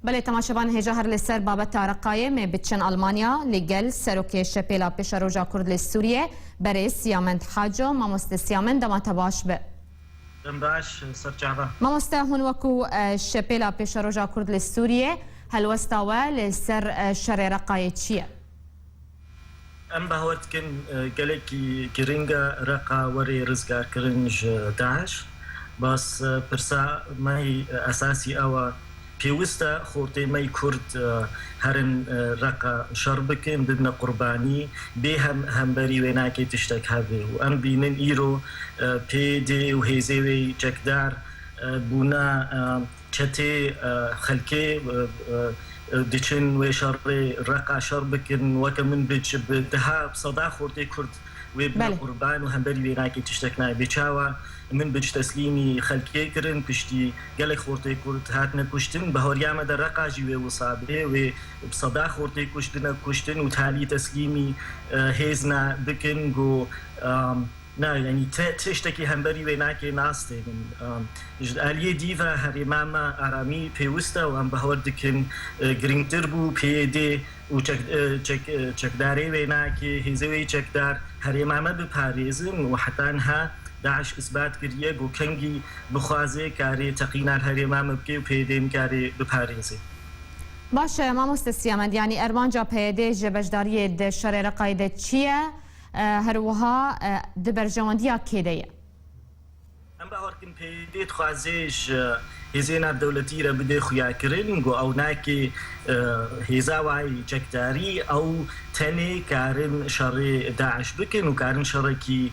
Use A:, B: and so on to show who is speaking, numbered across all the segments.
A: بله تماشاوان هجاهر لسر بابت رقايم بتشن ألمانيا لجل سروكي شبيلا بشروجا كرد لسوريا بري سيامند حاجو ماموست سيامند دما تباش ب
B: باش سرجعبا
A: ماموست هون وكو شبيلا بشروجا كرد لسوريا هل وستاوا لسر شر رقاية شيا
B: ام بهورت كن قالكي كرينجا رقا وري رزقار كرنج داعش بس برسا ما هي اساسي او بيوستا خورتي ماي كرد هرن رقا شربكن بدنا قرباني بهم همبري ويناكي تشتك هذه وام بينن ايرو بي دي وهيزيوي جكدار بونا چتي خلكي ديشن وشر رقا شربكن وكمن بيج بدها بصدا خورتي كرد وابن قربان وهمبري ويناكي تشتكنا بيشاوا من بج تسليمي خلكي كرن بشتي قالك خورتي كرد هاتنا كشتن بهوريا مدى رقا جيوي وصابه وبصدا خورتي كشتن وتالي تسليمي هيزنا بكن جو نا يعني تشتكي همبري ويناكي ناستي آلية ديفا هرماما أرامي بيوستا وهم بهور دكن جرين تربو بي دي وچكداري ويناكي هزوي چكدار هرماما بباريزن وحتانها داعش إثبات كريه جو كنجي بخوازي كاري تقينا الهرماما بكي وبي دي كاري بباريزن
A: باشه ماموست سيامند يعني ارمانجا بيدي جبجداري د شر رقايده چيه هروها دبرجوانديا كيديه
B: ام باوركن بيدي خوازيج هزينا الدولتي را بدي خويا كرين جو او ناكي هزاواي جكداري او تاني كارن شر داعش بكن وكارن شركي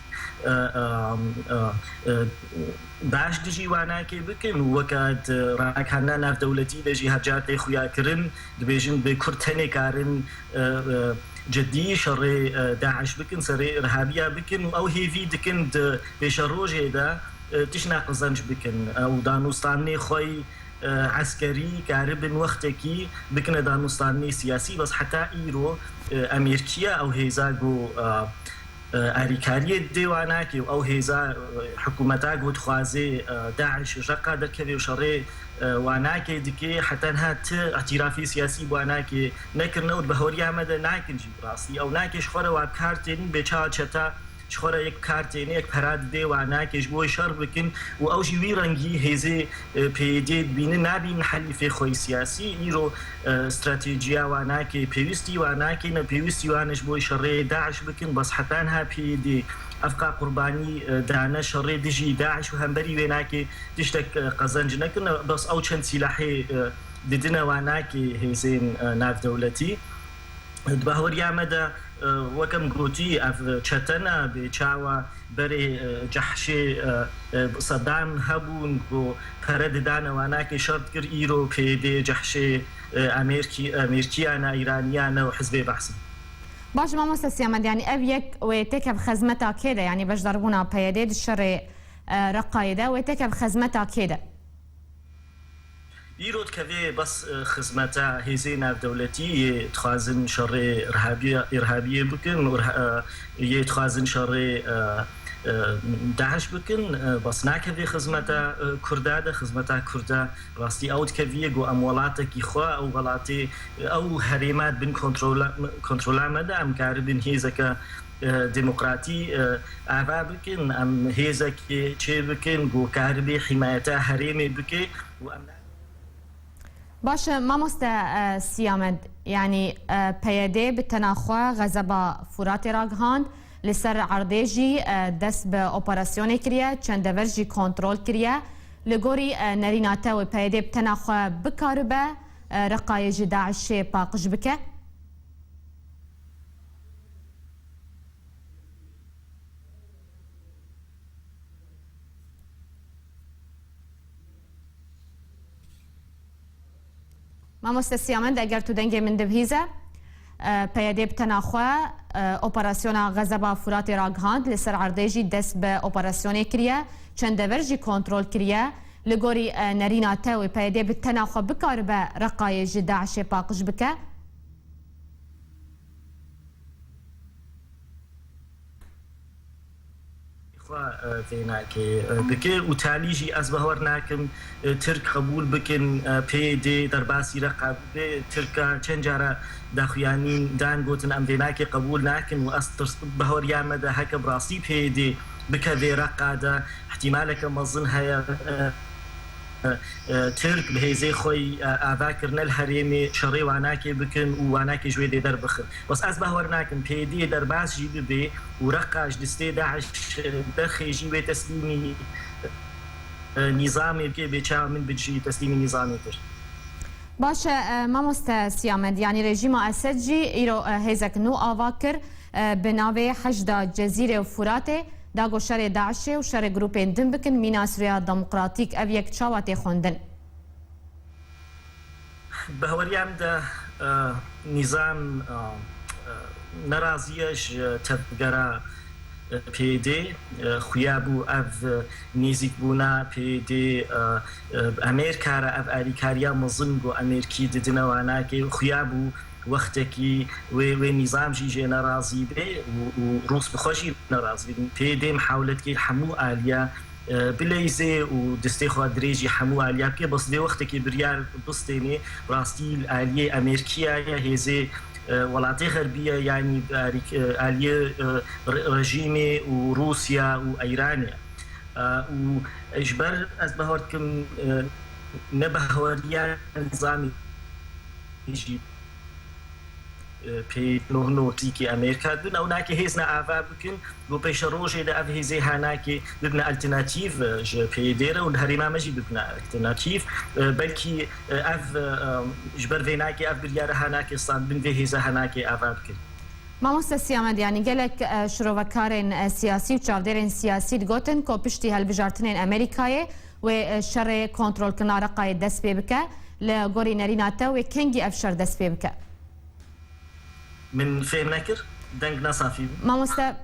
B: داعش دجي واناكي بكن وكاد راك هنا ناف دولتي دجي هجاتي خويا كرين دبيجن بكرتني كارن جدي شر داعش بكن سري إرهابية بكن أو هيفي دكن بشروج هذا تشنا قزنج بكن أو دانوستاني خوي عسكري كارب وقتكي بكن دانوستاني سياسي بس حتى إيرو أمريكية أو هيزاغو أريكارية ديواناكي أو هيزا حكومتاك وتخوازي داعش رقا دكبي وشري واناكي دكي حتى هات اعترافي سياسي بواناكي نكر نود بهوريا مدى ناكن جي براسي أو ناكي شخورة وابكارتين بيشا چتا شخورة يك كارتين يك پراد دي واناكي جبوي شر بكن و أو جي رنگي هيزي بيدي بين نابين حل في خوي سياسي إيرو استراتيجيا واناكي بيوستي واناكي نبيوستي وانش بوي شري داعش بكن بس حتى انها بيدي أفقا قرباني دانا شري دجي داعش وهمبري ويناكي تشتك قزنج نكن بس أو چند سلاحي ددنا واناكي هيزين ناف دولتي بهوريا مدى وكم قوتي اف چتنا بچاوا بري جحشي صدام هبون و پرد دانا واناكي شرط كر ايرو بيدي جحشي امريكيانا ايرانيانا وحزب بحث
A: باش ما مستسيامد يعني ابيك ويتكب خزمتا كده يعني باش ضربونا بيدي الشر رقايده ويتكب خزمتا كده
B: إيرود كذي بس خدمتا هزينا دولتي تخازن شر إرهابية بكن يتخازن شر داعش بكن بس ناكذي خدمتا كردادة خدمتا كردا راستي أود كذي جو أموالاتك إخوة أو غلاتي أو هريمات بن كنترولا مدى أم كاربن هيزك ديمقراطي أعفا بكن أم هيزك چه بكن جو كاربي حمايتا هريمي بكي وأم
A: باش ماموست سيامد يعني بيدي بالتناخوا غزبا فراتي راغهاند لسر عرديجي دس بأوبراسيوني كريا چند ورجي كنترول كريا لغوري نريناتا و بيدي بتناخوا بكاربا رقايج داعش باقش بكه ما مستسيامند اگر تو دنگه من دبهیزه پیاده بتناخوا اپراسیونا غزبا فرات راگهاند لسر عردیجی دست به اپراسیونی کریه چند ورجی کنترول کریه لگوری نرینا تاوی پیاده بتناخوا بکار به رقایج داعش باقش بکه
B: خوا فيناكي بكي وتاليجي از بهور ناكم ترك قبول بكن بي دي درباسي رقا تركا چنجارا داخوانين دان قوتن ام فيناكي قبول ناكن واستر بهور يامد هكا براسي بي دي بكا ذي رقا دا احتمالك مظن هيا ترك بهزي خوي اذاكرنا الهريمي شري واناكي بكن واناكي جوي دي در بخر بس از بهورناكن بيدي درباس جي بي ورقاش دستي داعش دخي جي تسليمي نظامي كي بيچا من بجي تسليمي نظامي تر
A: باشه ماموستا سيامد يعني رژیم اسد جي ايرو هيزك نو اواكر بناوي حشدا جزيره وفراته داغو شر داعش و شر گروپین دن بکن مینا سوریا دموکراتیک او یک چاوات خوندن
B: بهوريام دا نظام نرازيش تفقرا پی دی خویابو اف نیزیک بونا پی دی امریکا را اف آریکاریا مزنگو امریکی ددنوانا که خویابو وقتکی و نظام جی نرازی به و روس بخوشی نرازی پی دی محاولت که حمو آلیا بلیزه و دسته خود دریجی حمو آلیا که بس دی وقتکی بریار بستینی راستیل آلیه امریکیه هزه ولاتی غربیه یعنی آلیه رژیمی و روسیا و ایرانیه و اجبر از بهارد کم نبهاریا نظامی جی پی نوتی که امریکا دن او ناکی هیزنا آوا بکن و پیش روزی ده اف هیزی هناکی ببنا الترناتیف ج پی دیره و هریما مجی ببنا الترناتیف بلکی اف جبر ویناکی اف بریاره هناکی صان بن هیزا هناکی آوا بکن
A: مامۆستا سیامەد یانی gelek şirovekارên siyasî û çavdêrên siyasî digotin ku piştî helbijartinên Amerîkayê wê şerê kontrolkirina Reqayê dest pê bike li gorî nerîna te wê kengî ev şer dest pê bike
B: من فهم نکر دنگ نصافی
A: مامۆستا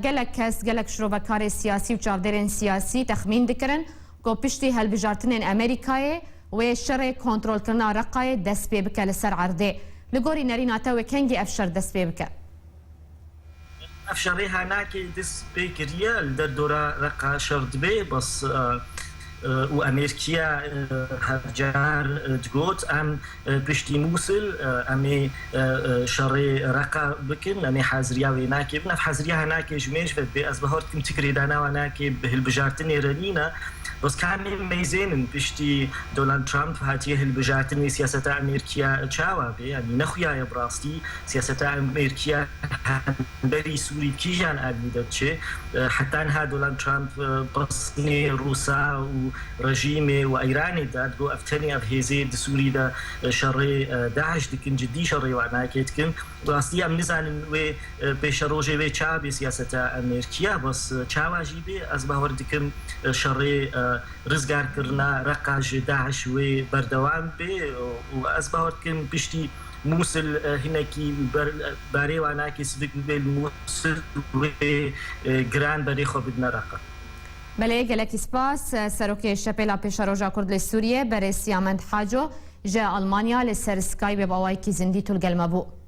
A: gelek kes gelek şirovekarê siyasî û çavdêrên siyasî texmîn dikirin ku piştî helbijartinên Amerîkayê wê şerê kontrolkirina Reqayê dest pê bike li ser erdê li gorî nerîna te wê kengî ev şer dest pê bike
B: افشاری هناکی دست بکریه در دوره رقا شرد بی بس و امریکیا هجار دگوت ام پشتی موسل امی شری رقا بکن امی حاضریا و ناکی بنف حاضریا هناکی جمیش و بی از بهار کم تکری دانا و ناکی به البجارتنی رنینا بس كان ميزين بشتي دونالد ترامب هاتيه البجاتني سياسة أمريكية تشاوابي يعني نخويا يا براستي سياسة أمريكية بري سوري كيجان أبيدتشي حتى أنها دونالد ترامب بصني روسا ورجيمي وإيراني داد جو أفتني أبهزي دسوري دا شري داعش دكن جدي شري وعنا كيتكن براستي أم نزان و بشروجي و تشابي سياسة أمريكية بس تشاواجي بي أزبهور دكن شري رزگار کرنا رقاج داعش و بردوام به و از بهار کن پشتی موسل هناکی باری وانا کی سبک به موسل و گران بری خو بدنا رقا
A: بله گلکی سپاس سروک شپلا پیشروجا کرد لسوریه بر سیامند حاجو جا آلمانیا لسر سکای به باوای کی زندی تول گلمبو